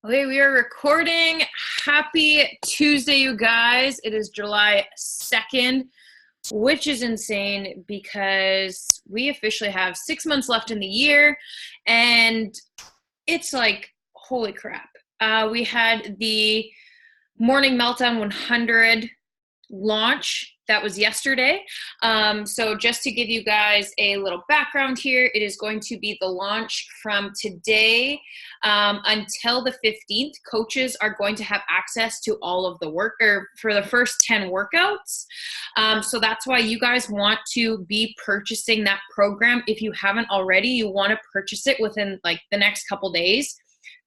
Okay, we are recording. Happy Tuesday, you guys. It is July 2nd, which is insane because we officially have 6 months left in the year, and it's like, holy crap. We had the Morning Meltdown 100 launch that was yesterday. So just to give you guys a little background here, it is going to be the launch from today until the 15th. Coaches are going to have access to all of the work or for the first 10 workouts. So that's why you guys want to be purchasing that program. If you haven't already, you want to purchase it within like the next couple days.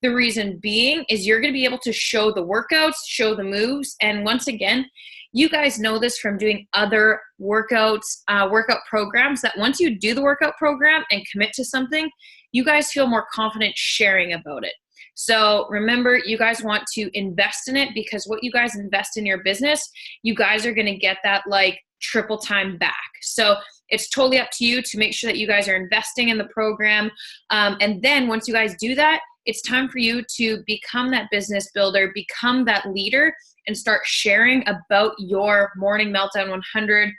The reason being is you're going to be able to show the workouts, show the moves, and once again, you guys know this from doing other workouts, workout programs, that once you do the workout program and commit to something, you guys feel more confident sharing about it. So remember, you guys want to invest in it because what you guys invest in your business, you guys are going to get that like triple time back. So it's totally up to you to make sure that you guys are investing in the program. And then once you guys do that, it's time for you to become that business builder, become that leader, and start sharing about your Morning Meltdown 100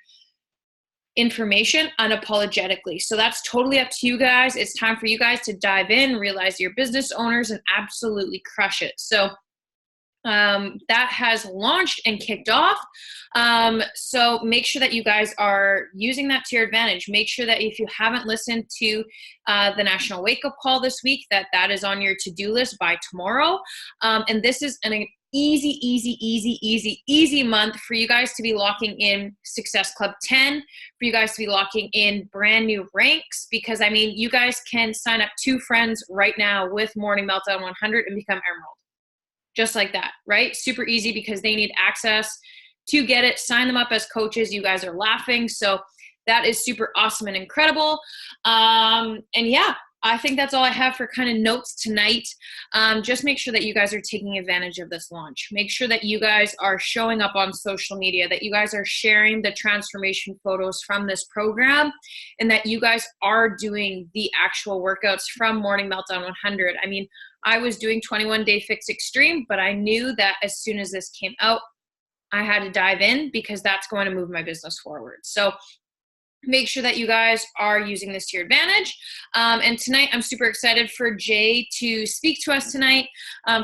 information unapologetically. So that's totally up to you guys. It's time for you guys to dive in, realize you're business owners, and absolutely crush it. So that has launched and kicked off. So make sure that you guys are using that to your advantage. Make sure that if you haven't listened to the National Wake Up Call this week, that is on your to-do list by tomorrow. And this is an easy month for you guys to be locking in Success Club 10, for you guys to be locking in brand new ranks, because I mean, you guys can sign up 2 friends right now with Morning Meltdown 100 and become Emerald. Just like that, right? Super easy because they need access to get it. Sign them up as coaches. You guys are laughing. So that is super awesome and incredible. And yeah, I think that's all I have for kind of notes tonight. Just make sure that you guys are taking advantage of this launch. Make sure that you guys are showing up on social media, that you guys are sharing the transformation photos from this program, and that you guys are doing the actual workouts from Morning Meltdown 100. I mean, I was doing 21 Day Fix Extreme, but I knew that as soon as this came out, I had to dive in because that's going to move my business forward. So make sure that you guys are using this to your advantage. And tonight, I'm super excited for Jay to speak to us tonight.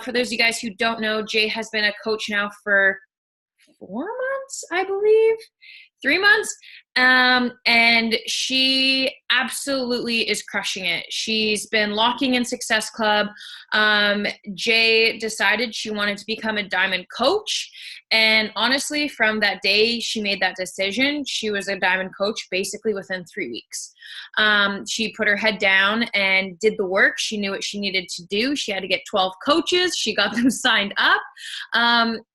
For those of you guys who don't know, Jay has been a coach now for 4 months, I believe. 3 months. And she absolutely is crushing it. She's been locking in Success Club. Jay decided she wanted to become a diamond coach. And honestly, from that day she made that decision, she was a diamond coach basically within 3 weeks. She put her head down and did the work. She knew what she needed to do. She had to get 12 coaches. She got them signed up.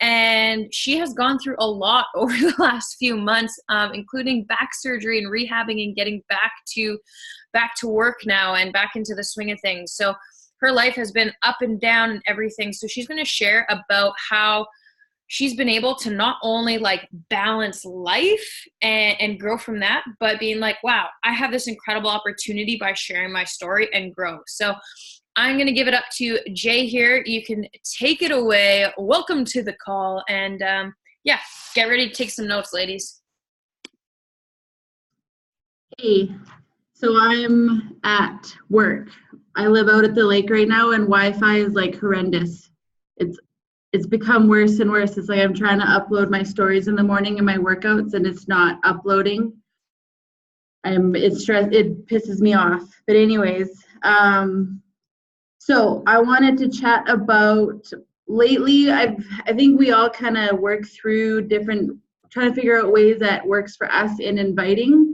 And she has gone through a lot over the last few months, including back surgery and rehabbing and getting back to work now and back into the swing of things. So her life has been up and down and everything. So she's going to share about how she's been able to not only like balance life and grow from that, but being like, wow, I have this incredible opportunity by sharing my story and grow. So I'm going to give it up to Jay here. You can take it away. Welcome to the call. And yeah, get ready to take some notes, ladies. Hey, so I'm at work. I live out at the lake right now and Wi-Fi is like horrendous. It's become worse and worse. It's like I'm trying to upload my stories in the morning and my workouts and it's not uploading. It pisses me off. But anyways, so I wanted to chat about lately. I think we all kind of work through trying to figure out ways that works for us in inviting.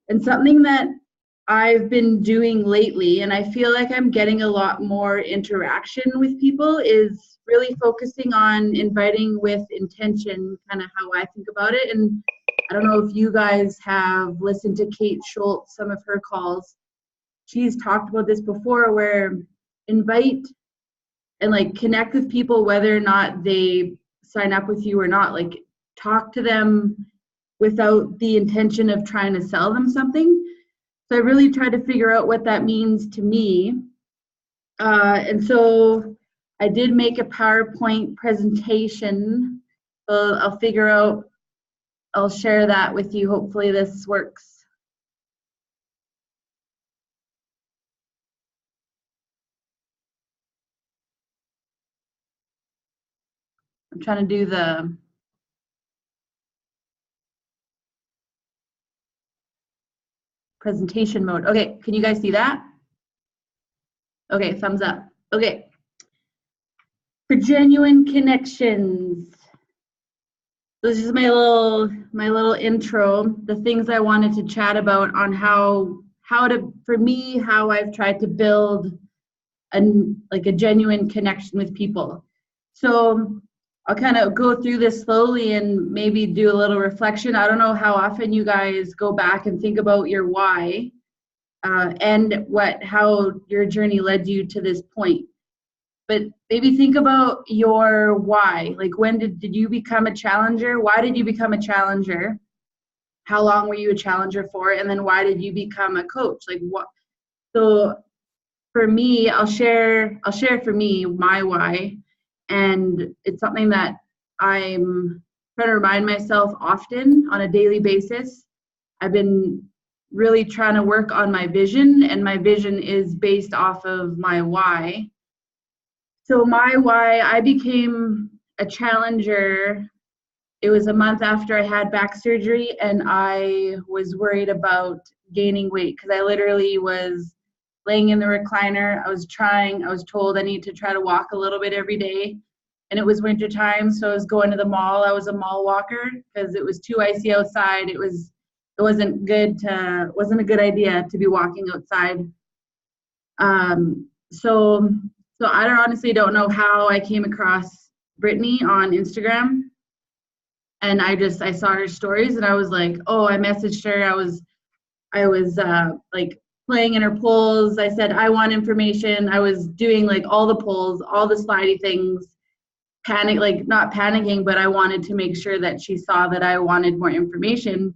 And something that I've been doing lately, and I feel like I'm getting a lot more interaction with people, is really focusing on inviting with intention, kind of how I think about it. And I don't know if you guys have listened to Kate Schultz, some of her calls. She's talked about this before, where invite and like connect with people whether or not they sign up with you or not. Like talk to them without the intention of trying to sell them something. So I really tried to figure out what that means to me. And so I did make a PowerPoint presentation. So I'll figure out, I'll share that with you. Hopefully this works. I'm trying to do the presentation mode. Okay, can you guys see that? Okay, thumbs up. Okay. For genuine connections. This is my little intro, the things I wanted to chat about on how I've tried to build a genuine connection with people. So I'll kind of go through this slowly and maybe do a little reflection. I don't know how often you guys go back and think about your why, and how your journey led you to this point. But maybe think about your why. Like, when did you become a challenger? Why did you become a challenger? How long were you a challenger for? And then why did you become a coach? Like, what? So for me, I'll share for me my why, and it's something that I'm trying to remind myself often on a daily basis. I've been really trying to work on my vision, and my vision is based off of my why. So my why, I became a challenger. It was a month after I had back surgery, and I was worried about gaining weight because I literally was laying in the recliner. I was told I need to try to walk a little bit every day. And it was winter time, so I was going to the mall. I was a mall walker because it was too icy outside. It wasn't a good idea to be walking outside. So I honestly don't know how I came across Brittany on Instagram, and I saw her stories, and I was like, oh, I messaged her. I was like playing in her polls. I said, I want information. I was doing like all the polls, all the slidey things, not panicking, but I wanted to make sure that she saw that I wanted more information.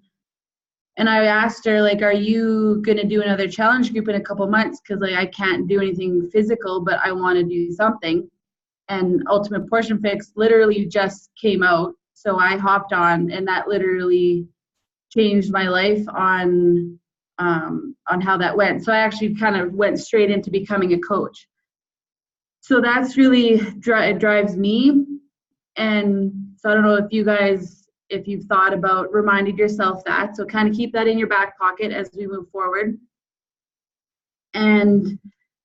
And I asked her, like, are you going to do another challenge group in a couple months? Because I can't do anything physical, but I want to do something. And Ultimate Portion Fix literally just came out. So I hopped on, and that literally changed my life on how that went. So I actually kind of went straight into becoming a coach. So that's really, it drives me. And so I don't know if you guys, if you've thought about reminding yourself that. So kind of keep that in your back pocket as we move forward. And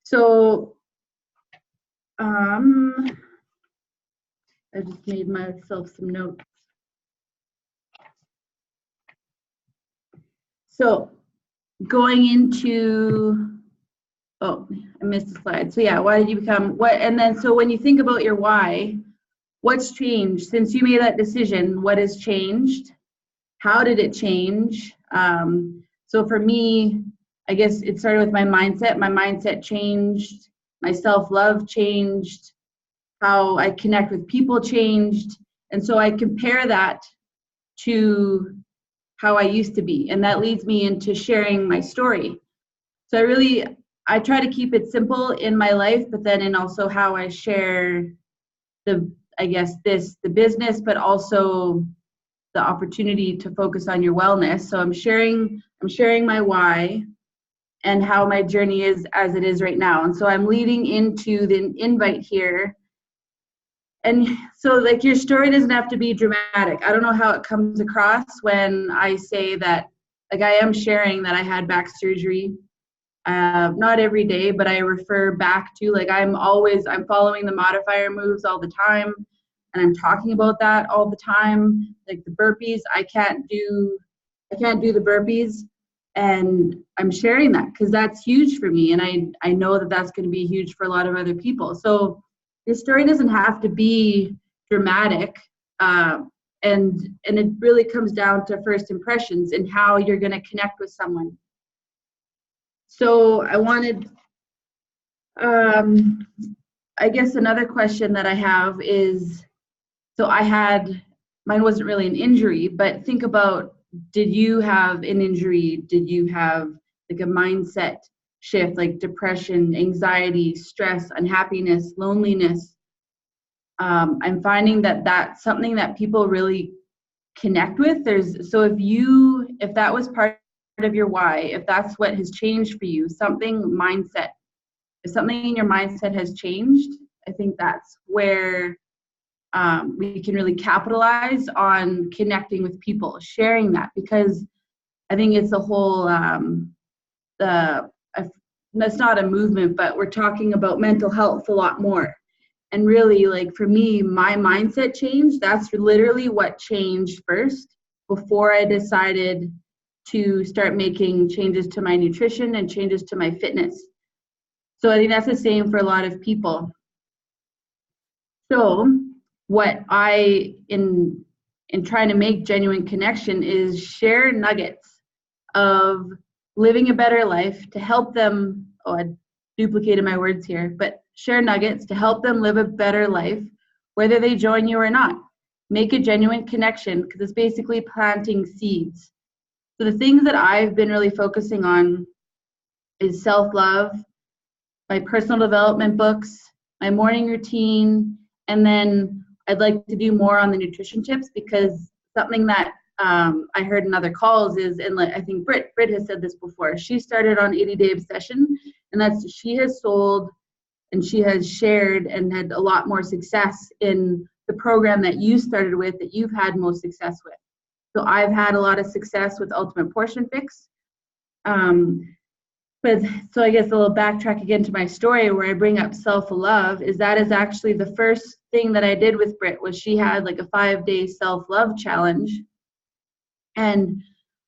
so I just made myself some notes. So going into, oh, I missed a slide. So yeah, why did you become, and then so when you think about your why, what's changed since you made that decision? What has changed? How did it change? So for me, I guess it started with my mindset. My mindset changed. My self-love changed. How I connect with people changed. And so I compare that to how I used to be. And that leads me into sharing my story. So I try to keep it simple in my life, but then in also how I share the business, but also the opportunity to focus on your wellness. So I'm sharing my why and how my journey is as it is right now. And so I'm leading into the invite here. And so like your story doesn't have to be dramatic. I don't know how it comes across when I say that, like I am sharing that I had back surgery. Not every day, but I refer back to, like, I'm following the modifier moves all the time, and I'm talking about that all the time. Like the burpees, I can't do the burpees, and I'm sharing that because that's huge for me, and I know that that's going to be huge for a lot of other people. So your story doesn't have to be dramatic, and it really comes down to first impressions and how you're going to connect with someone. So I wanted, I guess another question that I have is, so mine wasn't really an injury, but think about, did you have an injury? Did you have like a mindset shift, like depression, anxiety, stress, unhappiness, loneliness? I'm finding that that's something that people really connect with. If that was part of your why, if that's what has changed for you, if something in your mindset has changed, I think that's where we can really capitalize on connecting with people, sharing that, because I think it's a whole, that's not a movement, but we're talking about mental health a lot more. And really, like for me, my mindset changed. That's literally what changed first before I decided to start making changes to my nutrition and changes to my fitness. So I think that's the same for a lot of people. So what in trying to make genuine connection is share nuggets of living a better life to help them, I duplicated my words here, but share nuggets to help them live a better life, whether they join you or not. Make a genuine connection, because it's basically planting seeds. So the things that I've been really focusing on is self-love, my personal development books, my morning routine, and then I'd like to do more on the nutrition tips, because something that I heard in other calls is, and I think Britt has said this before, she started on 80-day obsession, and she has sold and she has shared and had a lot more success in the program that you started with, that you've had most success with. So I've had a lot of success with Ultimate Portion Fix. But so I guess a little backtrack again to my story where I bring up self-love, is actually the first thing that I did with Britt. Was she had like a 5-day self-love challenge, and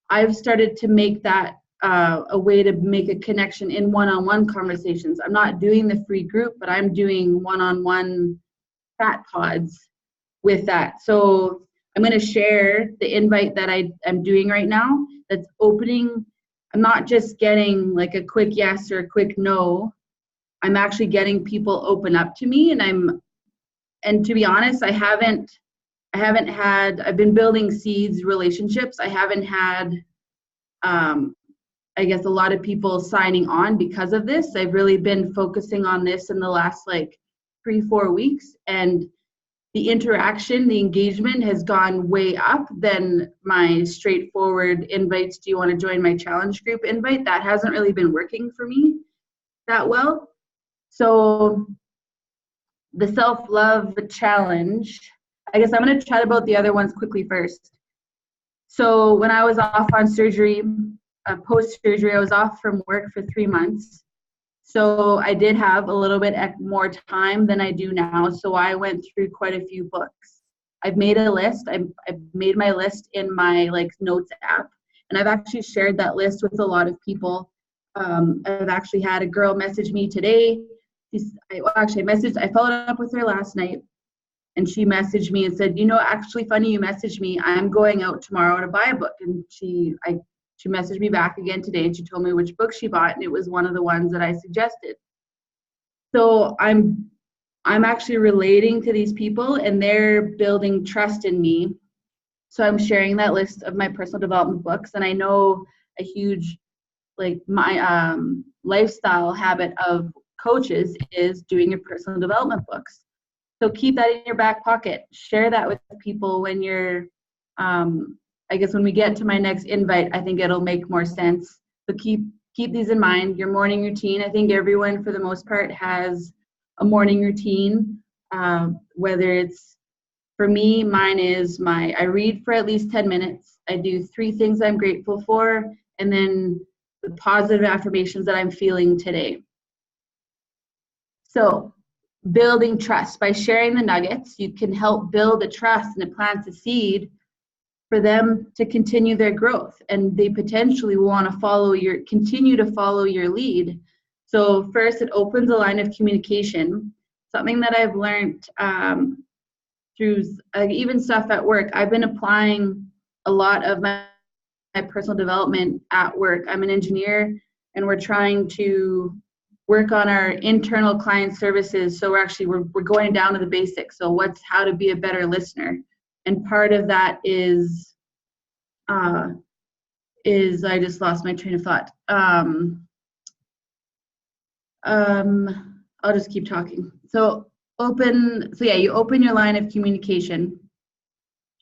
I've started to make that a way to make a connection in one-on-one conversations. I'm not doing the free group, but I'm doing one-on-one chat pods with that. So I'm going to share the invite that I'm doing right now that's opening. I'm not just getting like a quick yes or a quick no. I'm actually getting people open up to me, and to be honest, I've been building seeds relationships. I haven't had I guess a lot of people signing on because of this. I've really been focusing on this in the last like 3-4 weeks, and the interaction, the engagement has gone way up than my straightforward invites. Do you want to join my challenge group invite? That hasn't really been working for me that well. So the self-love challenge, I guess I'm going to chat about the other ones quickly first. So when I was off on surgery, post-surgery, I was off from work for 3 months. So I did have a little bit more time than I do now. So I went through quite a few books. I've made a list. I've made my list in my like notes app, and I've actually shared that list with a lot of people. I've actually had a girl message me today. I followed up with her last night, and she messaged me and said, actually funny you messaged me. I'm going out tomorrow to buy a book. And she messaged me back again today, and she told me which book she bought, and it was one of the ones that I suggested. So I'm actually relating to these people, and they're building trust in me. So I'm sharing that list of my personal development books, and I know a huge, like my lifestyle habit of coaches is doing your personal development books. So keep that in your back pocket. Share that with people when you're, I guess when we get to my next invite, I think it'll make more sense. So keep these in mind. Your morning routine, I think everyone for the most part has a morning routine. Whether it's, for me, mine is I read for at least 10 minutes. I do 3 things I'm grateful for, and then the positive affirmations that I'm feeling today. So building trust. By sharing the nuggets, you can help build a trust, and it plants a seed for them to continue their growth, and they potentially will want to continue to follow your lead. So first, it opens a line of communication. Something that I've learned through even stuff at work. I've been applying a lot of my personal development at work. I'm an engineer, and we're trying to work on our internal client services. So we're going down to the basics. So how to be a better listener. And part of that is I just lost my train of thought. I'll just keep talking. So you open your line of communication,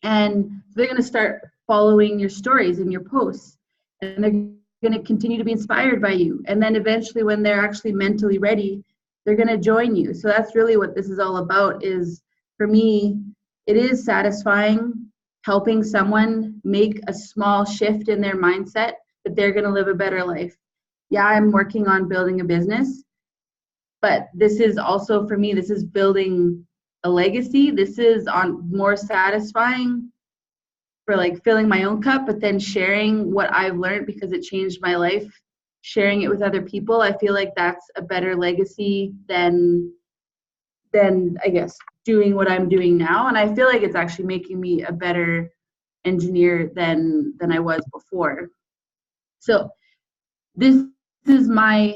and they're going to start following your stories and your posts, and they're going to continue to be inspired by you. And then eventually, when they're actually mentally ready, they're going to join you. So that's really what this is all about. Is, for me, it is satisfying helping someone make a small shift in their mindset that they're going to live a better life. Yeah, I'm working on building a business, but this is also, for me, this is building a legacy. This is on more satisfying for like filling my own cup, but then sharing what I've learned because it changed my life, sharing it with other people. I feel like that's a better legacy than I guess doing what I'm doing now. And I feel like it's actually making me a better engineer than I was before. So this is my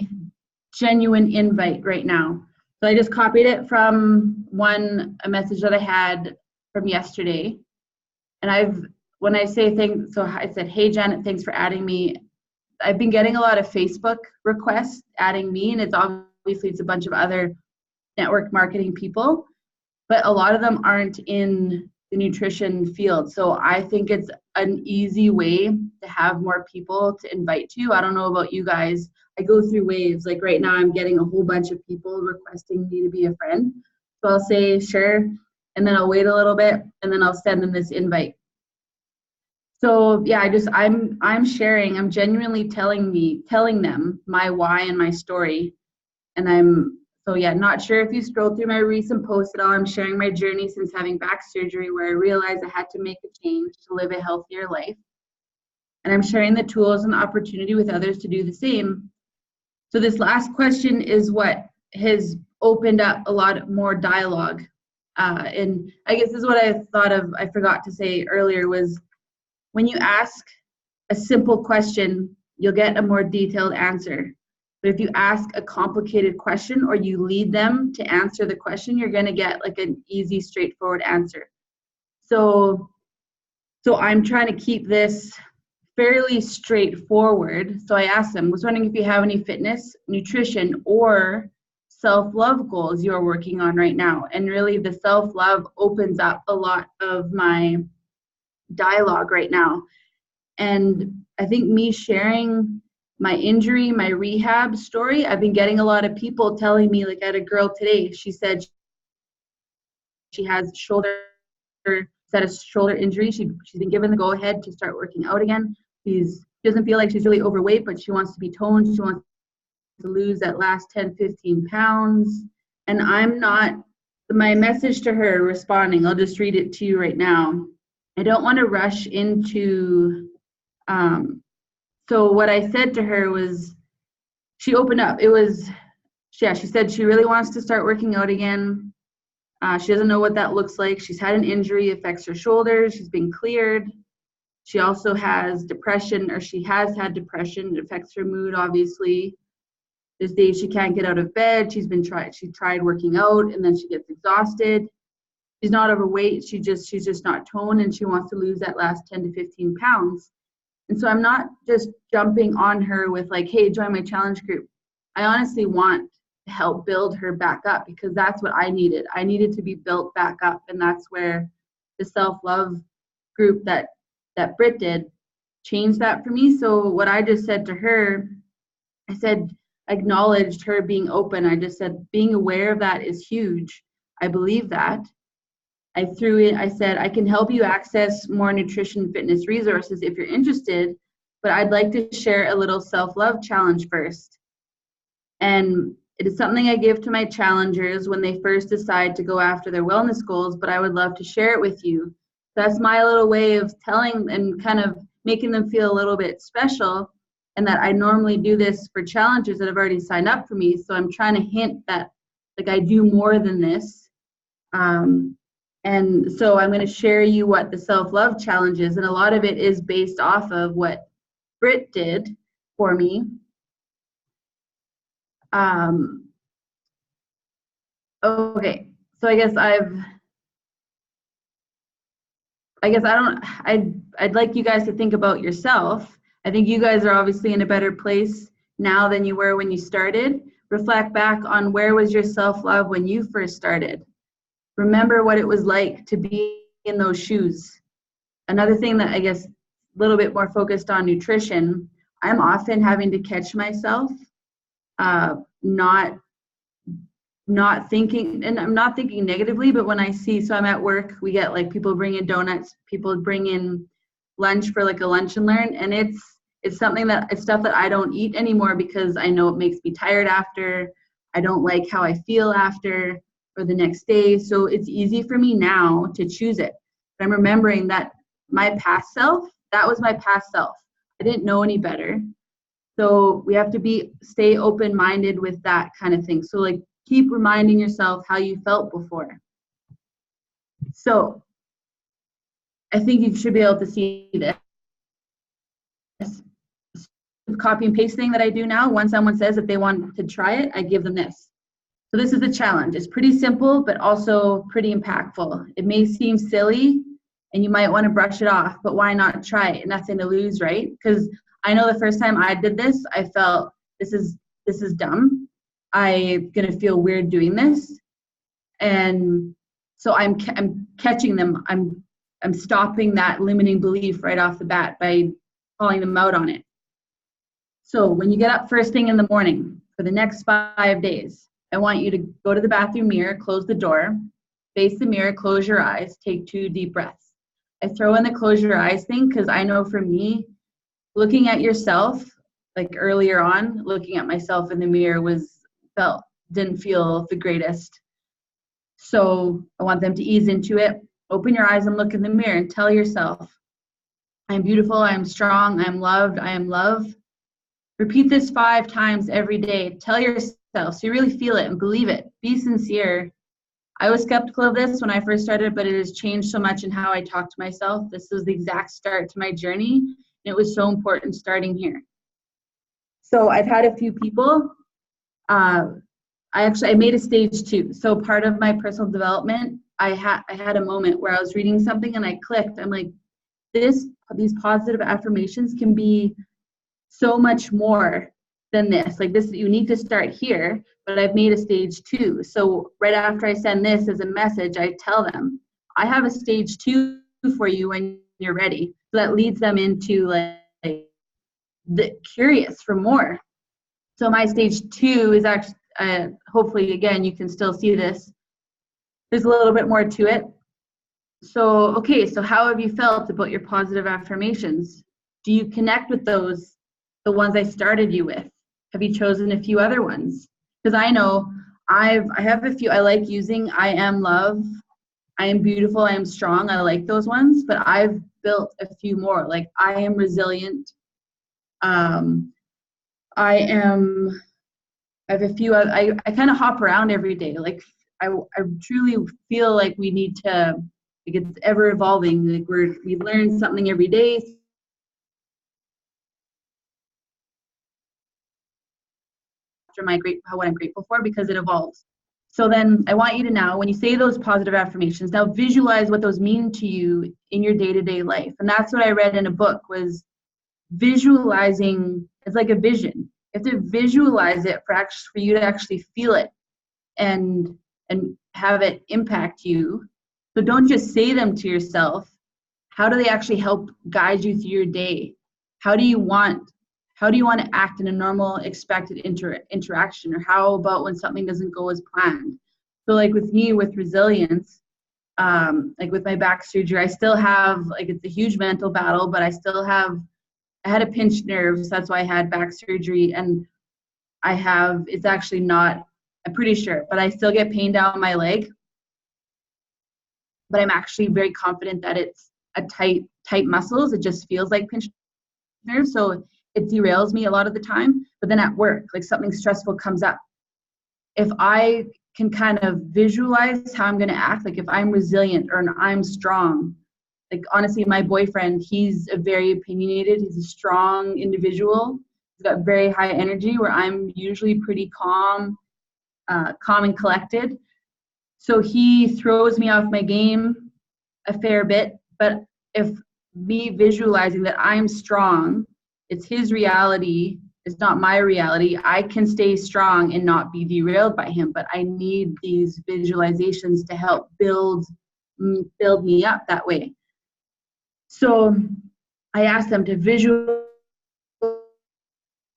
genuine invite right now. So I just copied it from a message that I had from yesterday. And when I say things, so I said, "Hey Janet, thanks for adding me." I've been getting a lot of Facebook requests adding me, and it's a bunch of other network marketing people, but a lot of them aren't in the nutrition field. So I think it's an easy way to have more people to invite to. I don't know about you guys. I go through waves. Like right now, I'm getting a whole bunch of people requesting me to be a friend. So I'll say, sure, and then I'll wait a little bit, and then I'll send them this invite. So yeah, I'm sharing, I'm genuinely telling them my why and my story. And not sure if you scrolled through my recent post at all. I'm sharing my journey since having back surgery, where I realized I had to make a change to live a healthier life. And I'm sharing the tools and the opportunity with others to do the same. So this last question is what has opened up a lot more dialogue. And I guess this is what I forgot to say earlier, was when you ask a simple question, you'll get a more detailed answer. But if you ask a complicated question or you lead them to answer the question, you're going to get like an easy, straightforward answer. So I'm trying to keep this fairly straightforward. So I asked them, was wondering if you have any fitness, nutrition, or self-love goals you're working on right now. And really the self-love opens up a lot of my dialogue right now. And I think me sharing my injury, my rehab story, I've been getting a lot of people telling me, like I had a girl today, she said she has shoulder injury. She's been given the go ahead to start working out again. She doesn't feel like she's really overweight, but she wants to be toned. She wants to lose that last 10, 15 pounds. And my message to her responding, I'll just read it to you right now. I don't want to rush into, so what I said to her was, she opened up. She said she really wants to start working out again. She doesn't know what that looks like. She's had an injury, affects her shoulders. She's been cleared. She also has depression, or she has had depression. It affects her mood, obviously. There's days she can't get out of bed. She tried working out, and then she gets exhausted. She's not overweight. She's just not toned, and she wants to lose that last 10 to 15 pounds. And so I'm not just jumping on her with like, hey, join my challenge group. I honestly want to help build her back up, because that's what I needed. I needed to be built back up. And that's where the self-love group that Britt did changed that for me. So what I just said to her, acknowledged her being open. I just said, being aware of that is huge. I believe that. I said, I can help you access more nutrition fitness resources if you're interested, but I'd like to share a little self-love challenge first. And it is something I give to my challengers when they first decide to go after their wellness goals, but I would love to share it with you. That's my little way of telling and kind of making them feel a little bit special, and that I normally do this for challengers that have already signed up for me. So I'm trying to hint that like I do more than this. And so I'm going to share you what the self-love challenge is. And a lot of it is based off of what Britt did for me. Okay, so I'd like you guys to think about yourself. I think you guys are obviously in a better place now than you were when you started, Reflect back on where was your self-love when you first started. Remember what it was like to be in those shoes. Another thing that I guess a little bit more focused on nutrition, I'm often having to catch myself not thinking, and I'm not thinking negatively, but when I see, so I'm at work, we get like people bring in donuts, people bring in lunch for like a lunch and learn, and it's something that it's stuff that I don't eat anymore because I know it makes me tired after. I don't like how I feel after or the next day. So it's easy for me now to choose it. But I'm remembering that my past self, that was my past self. I didn't know any better. So we have to stay open-minded with that kind of thing. So like keep reminding yourself how you felt before. So I think you should be able to see this. Copy and paste thing that I do now, when someone says that they want to try it, I give them this. So this is the challenge. It's pretty simple, but also pretty impactful. It may seem silly and you might want to brush it off, but why not try it? Nothing to lose, right? Because I know the first time I did this, I felt this is dumb. I'm gonna feel weird doing this. And so I'm catching them. I'm stopping that limiting belief right off the bat by calling them out on it. So when you get up first thing in the morning for the next 5 days, I want you to go to the bathroom mirror, close the door, face the mirror, close your eyes, take 2 deep breaths. I throw in the close your eyes thing because I know for me, looking at yourself, like earlier on, looking at myself in the mirror didn't feel the greatest. So I want them to ease into it. Open your eyes and look in the mirror and tell yourself, I'm beautiful, I am strong, I am loved, I am love. Repeat this 5 times every day. Tell yourself so you really feel it and believe it. Be sincere. I was skeptical of this when I first started, but it has changed so much in how I talk to myself. This was the exact start to my journey, and it was so important starting here. So I've had a few people. I made a stage 2. So part of my personal development, I had a moment where I was reading something and I clicked. I'm like, these positive affirmations can be so much more than this. Like this, you need to start here, but I've made a stage 2. So right after I send this as a message, I tell them, I have a stage 2 for you when you're ready. So that leads them into like the curious for more. So my stage 2 is actually, hopefully again, you can still see this. There's a little bit more to it. So, okay, so how have you felt about your positive affirmations? Do you connect with those, the ones I started you with? Have you chosen a few other ones? Because I know I have a few I like using. I am love, I am beautiful, I am strong. I like those ones, but I've built a few more. Like I am resilient. I have a few. I kind of hop around every day. Like I truly feel like we need to. Like it's ever evolving. Like we learn something every day. What I'm grateful for, because it evolves. So then I want you to now, when you say those positive affirmations, now visualize what those mean to you in your day-to-day life. And that's what I read in a book, was visualizing. It's like a vision. You have to visualize it for you to actually feel it and have it impact you. So don't just say them to yourself. How do they actually help guide you through your day? How do you want to act in a normal expected interaction? Or how about when something doesn't go as planned? So like with me, with resilience, like with my back surgery, I still have, like, it's a huge mental battle, but I had a pinched nerve, so that's why I had back surgery. And it's actually not, I'm pretty sure, but I still get pain down my leg. But I'm actually very confident that it's a tight muscles. It just feels like pinched nerve. So it derails me a lot of the time. But then at work, like something stressful comes up. If I can kind of visualize how I'm going to act, like if I'm resilient or I'm strong, like honestly, my boyfriend, he's a very opinionated, he's a strong individual. He's got very high energy, where I'm usually pretty calm and collected. So he throws me off my game a fair bit. But if me visualizing that I'm strong, it's his reality, It's not my reality. I can stay strong and not be derailed by him, but I need these visualizations to help build me up that way. So I asked them to visualize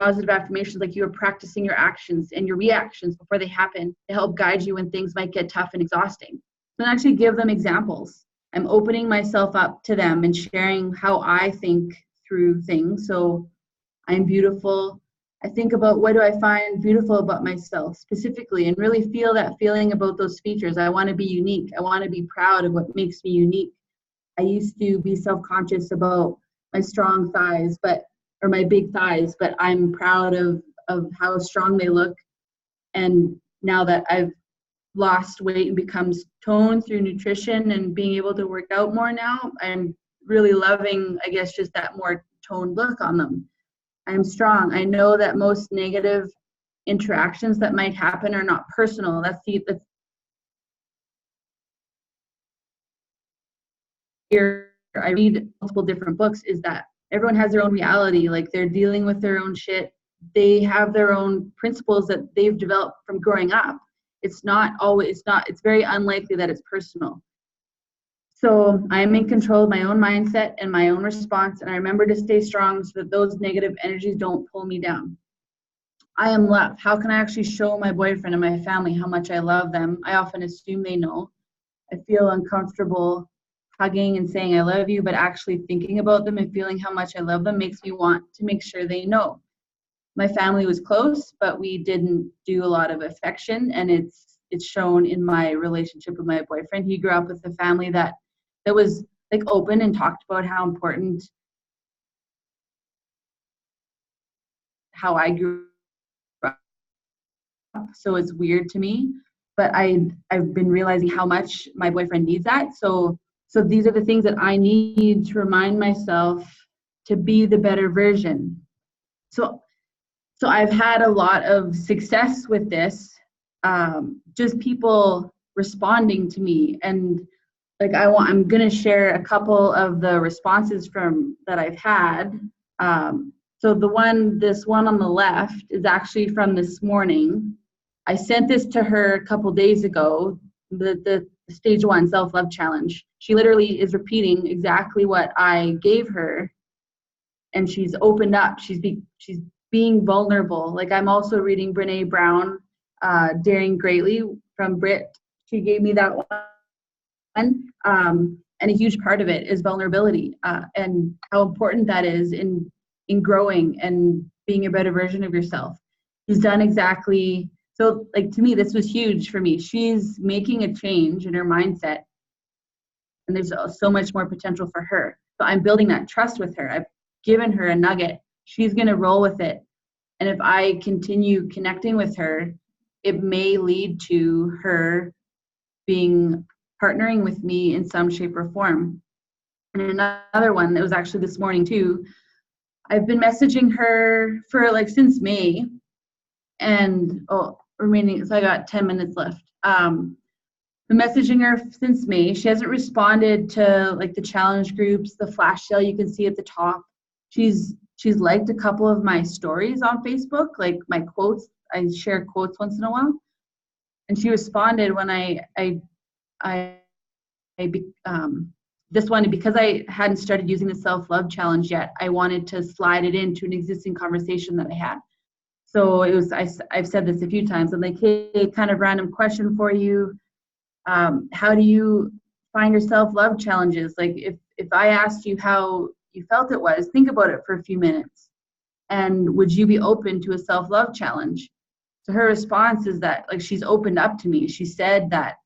positive affirmations, like you are practicing your actions and your reactions before they happen, to help guide you when things might get tough and exhausting. So actually give them examples. I'm opening myself up to them and sharing how I think through things. So I'm beautiful. I think about, what do I find beautiful about myself specifically, and really feel that feeling about those features. I want to be unique. I want to be proud of what makes me unique. I used to be self-conscious about my strong thighs, or my big thighs, but I'm proud of how strong they look. And now that I've lost weight and become toned through nutrition and being able to work out more now, I'm really loving, I guess, just that more toned look on them. I'm strong. I know that most negative interactions that might happen are not personal. That's here I read multiple different books, is that everyone has their own reality. Like, they're dealing with their own shit. They have their own principles that they've developed from growing up. It's very unlikely that it's personal. So I'm in control of my own mindset and my own response, and I remember to stay strong so that those negative energies don't pull me down. I am loved. How can I actually show my boyfriend and my family how much I love them? I often assume they know. I feel uncomfortable hugging and saying I love you, but actually thinking about them and feeling how much I love them makes me want to make sure they know. My family was close, but we didn't do a lot of affection, and it's shown in my relationship with my boyfriend. He grew up with a family that was like open and talked about how important, how I grew up. So it's weird to me, but I've been realizing how much my boyfriend needs that. So these are the things that I need to remind myself to be the better version. So I've had a lot of success with this, just people responding to me. And like, I'm going to share a couple of the responses that I've had. So this one on the left is actually from this morning. I sent this to her a couple days ago, the stage 1 self-love challenge. She literally is repeating exactly what I gave her, and she's opened up. She's being vulnerable. Like, I'm also reading Brene Brown, Daring Greatly from Brit. She gave me that one. And a huge part of it is vulnerability, and how important that is in growing and being a better version of yourself. She's done exactly, so like, to me, this was huge for me. She's making a change in her mindset, and there's so much more potential for her. So I'm building that trust with her. I've given her a nugget. She's going to roll with it. And if I continue connecting with her, it may lead to her partnering with me in some shape or form. And another one that was actually this morning too, I've been messaging her for since May, and so I got 10 minutes left. Been messaging her since May. She hasn't responded to the challenge groups, the flash sale you can see at the top. She's liked a couple of my stories on Facebook, like my quotes. I share quotes once in a while, and she responded when this one, because I hadn't started using the self-love challenge yet, I wanted to slide it into an existing conversation that I had. So it was, I've said this a few times. I'm like, hey, kind of random question for you. How do you find your self-love challenges? Like, if I asked you how you felt it was, think about it for a few minutes. And would you be open to a self-love challenge? So her response is that she's opened up to me. She said that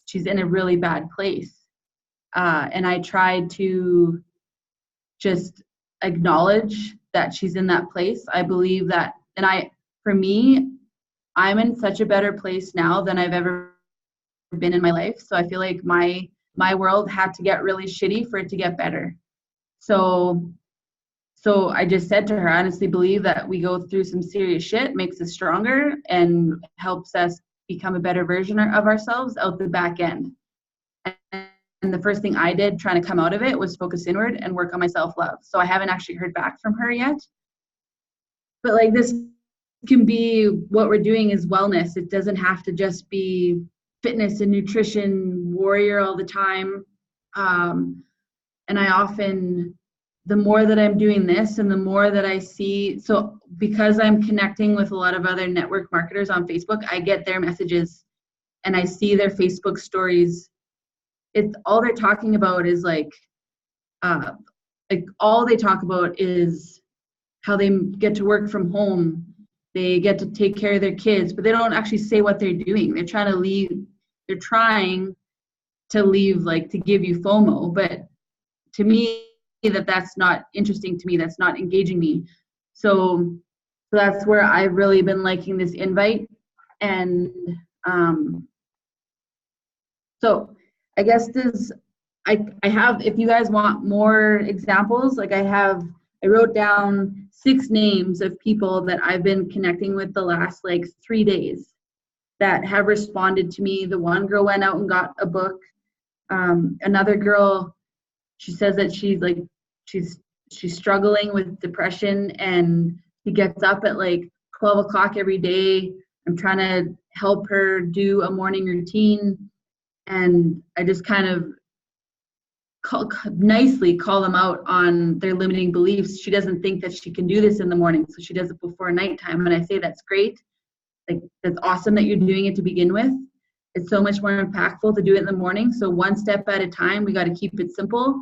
she's in a really bad place. And I tried to just acknowledge that she's in that place. I believe that, for me, I'm in such a better place now than I've ever been in my life. So I feel like my world had to get really shitty for it to get better. So I just said to her, I honestly believe that we go through some serious shit, makes us stronger and helps us become a better version of ourselves out the back end. And the first thing I did trying to come out of it was focus inward and work on my self-love. So I haven't actually heard back from her yet. but like this can be what we're doing is wellness. It doesn't have to just be fitness and nutrition warrior all the time. And I often, the more that I'm doing this and the more that I see, so because I'm connecting with a lot of other network marketers on Facebook, I get their messages and I see their Facebook stories. It's all they're talking about is like all they talk about is how they get to work from home. They get to take care of their kids, but they don't actually say what they're doing. They're trying to leave, like, to give you FOMO, but to me, that's not interesting to me. That's not engaging me. So that's where I've really been liking this invite. And so I guess I have, if you guys want more examples, like I wrote down 6 names of people that I've been connecting with the last like 3 days that have responded to me. The one girl went out and got a book. Another girl, she says that she's struggling with depression and she gets up at like 12 o'clock every day. I'm trying to help her do a morning routine, and I just kind of nicely call them out on their limiting beliefs. She doesn't think that she can do this in the morning, so she does it before nighttime. And I say, that's great. Like, that's awesome that you're doing it to begin with. It's so much more impactful to do it in the morning. So one step at a time, we got to keep it simple.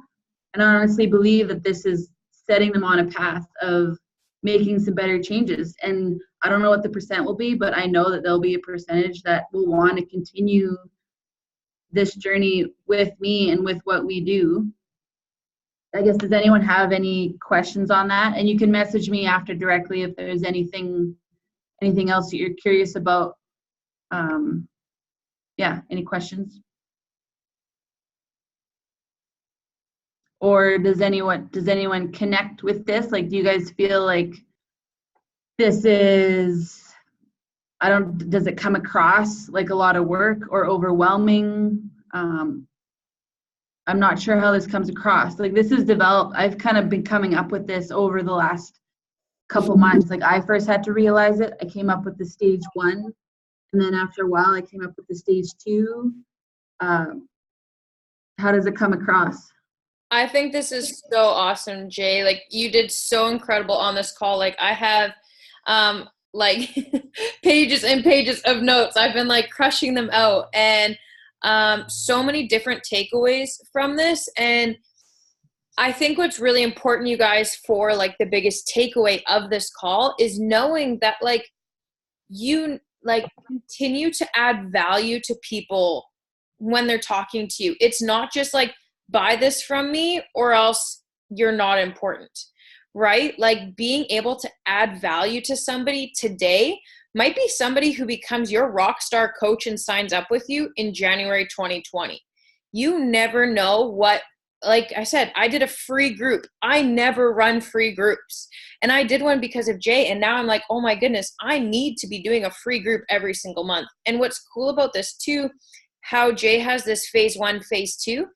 And I honestly believe that this is setting them on a path of making some better changes. And I don't know what the percent will be, but I know that there'll be a percentage that will want to continue this journey with me and with what we do. I guess, does anyone have any questions on that? And you can message me after directly if there's anything else that you're curious about. Yeah, any questions? Or does anyone connect with this? Like, do you guys feel like this is, does it come across like a lot of work or overwhelming? I'm not sure how this comes across. Like, this is developed, I've kind of been coming up with this over the last couple months. Like, I first had to realize it. I came up with the stage 1, and then after a while I came up with the stage 2. How does it come across? I think this is so awesome, Jay. Like, you did so incredible on this call. Like, I have like pages and pages of notes. I've been like crushing them out, and so many different takeaways from this. And I think what's really important, you guys, for like the biggest takeaway of this call is knowing that like you like continue to add value to people when they're talking to you. It's not just like, buy this from me or else you're not important, right? Like, being able to add value to somebody today might be somebody who becomes your rock star coach and signs up with you in January 2020. You never know what, like I said, I did a free group. I never run free groups. And I did one because of Jay. And now I'm like, oh my goodness, I need to be doing a free group every single month. And what's cool about this too, how Jay has this phase 1, phase 2,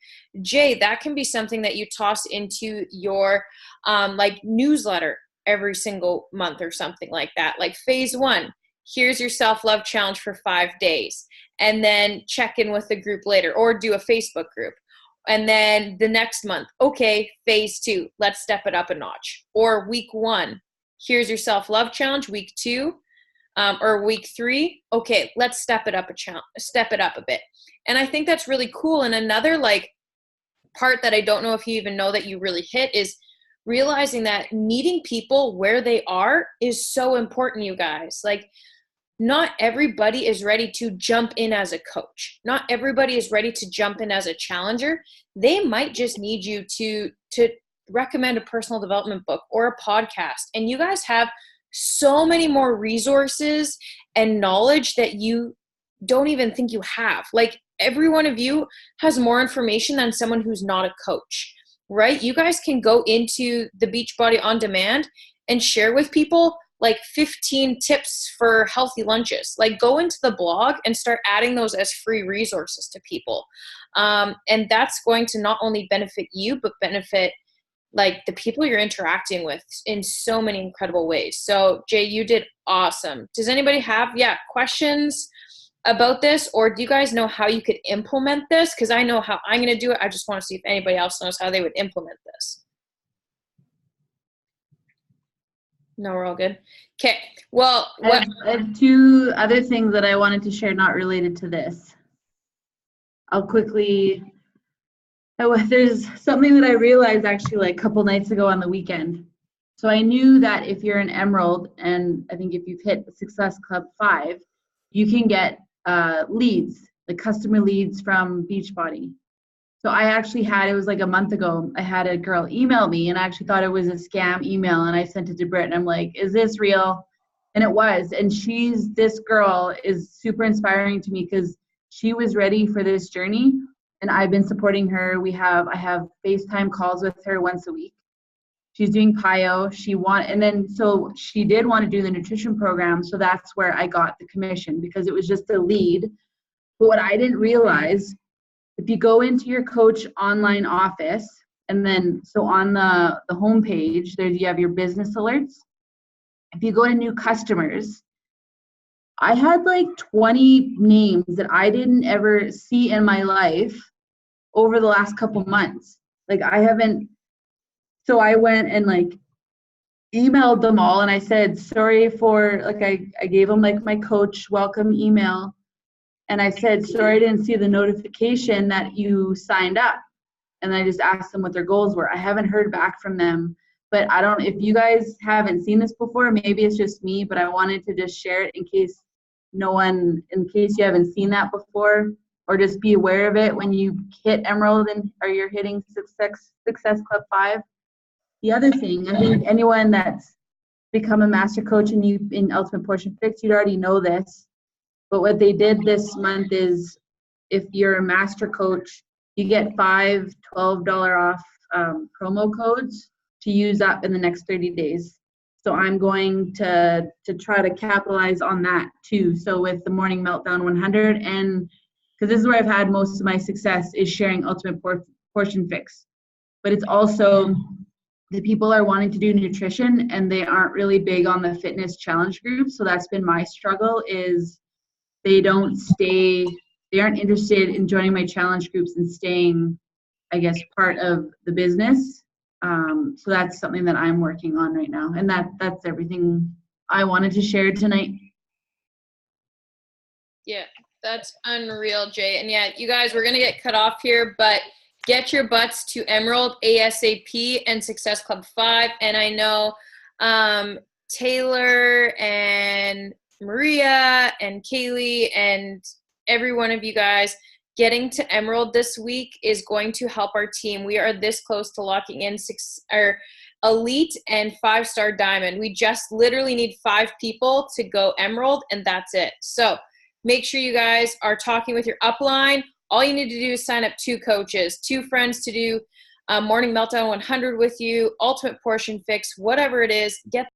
Jay, that can be something that you toss into your like newsletter every single month or something like that. Like, phase 1, here's your self-love challenge for 5 days, and then check in with the group later, or do a Facebook group. And then the next month, okay, phase 2, let's step it up a notch. Or week 1, here's your self-love challenge. Week 2, or week 3, okay, let's step it up a bit. And I think that's really cool. And another like part that I don't know if you even know that you really hit is realizing that meeting people where they are is so important, you guys. Like, not everybody is ready to jump in as a coach. Not everybody is ready to jump in as a challenger. They might just need you to recommend a personal development book or a podcast. And you guys have so many more resources and knowledge that you don't even think you have. Like, every one of you has more information than someone who's not a coach, right? You guys can go into the Beachbody On Demand and share with people like 15 tips for healthy lunches. Like, go into the blog and start adding those as free resources to people. And that's going to not only benefit you, but benefit like the people you're interacting with in so many incredible ways. So Jay, you did awesome. Does anybody have, questions about this, or do you guys know how you could implement this? Because I know how I'm going to do it. I just want to see if anybody else knows how they would implement this. No, we're all good. Okay. Well, I have two other things that I wanted to share, not related to this. I'll quickly. There's something that I realized actually like a couple nights ago on the weekend. So I knew that if you're an Emerald, and I think if you've hit the Success Club 5, you can get leads, like customer leads from Beachbody. So I actually it was like a month ago, I had a girl email me, and I actually thought it was a scam email, and I sent it to Britt, and I'm like, is this real? And it was. And this girl is super inspiring to me because she was ready for this journey, and I've been supporting her. I have FaceTime calls with her once a week. She's doing PIO. So she did want to do the nutrition program. So that's where I got the commission, because it was just a lead. But what I didn't realize, if you go into your coach online office, and then so on the homepage, you have your business alerts. If you go to new customers, I had like 20 names that I didn't ever see in my life over the last couple months. Like so I went and like emailed them all, and I said, sorry for, like, I gave them like my coach welcome email. And I said, sorry, I didn't see the notification that you signed up. And I just asked them what their goals were. I haven't heard back from them, but if you guys haven't seen this before, maybe it's just me, but I wanted to just share it in case you haven't seen that before, or just be aware of it when you hit Emerald or you're hitting Success Club 5. The other thing, I think anyone that's become a master coach and you in Ultimate Portion Fix, you'd already know this. But what they did this month is, if you're a master coach, you get 5 $12 off promo codes to use up in the next 30 days. So I'm going to try to capitalize on that too. So with the Morning Meltdown 100, and because this is where I've had most of my success, is sharing Ultimate Portion Fix. But it's also the people are wanting to do nutrition and they aren't really big on the fitness challenge group. So that's been my struggle, is they aren't interested in joining my challenge groups and staying, I guess, part of the business. So that's something that I'm working on right now. And that's everything I wanted to share tonight. Yeah, that's unreal, Jay. And yeah, you guys, we're going to get cut off here, but get your butts to Emerald ASAP and Success Club 5. And I know Taylor and Maria and Kaylee and every one of you guys, getting to Emerald this week is going to help our team. We are this close to locking in Elite and 5-star Diamond. We just literally need 5 people to go Emerald, and that's it. So make sure you guys are talking with your upline. All you need to do is sign up 2 coaches, 2 friends to do Morning Meltdown 100 with you, Ultimate Portion Fix, whatever it is. Get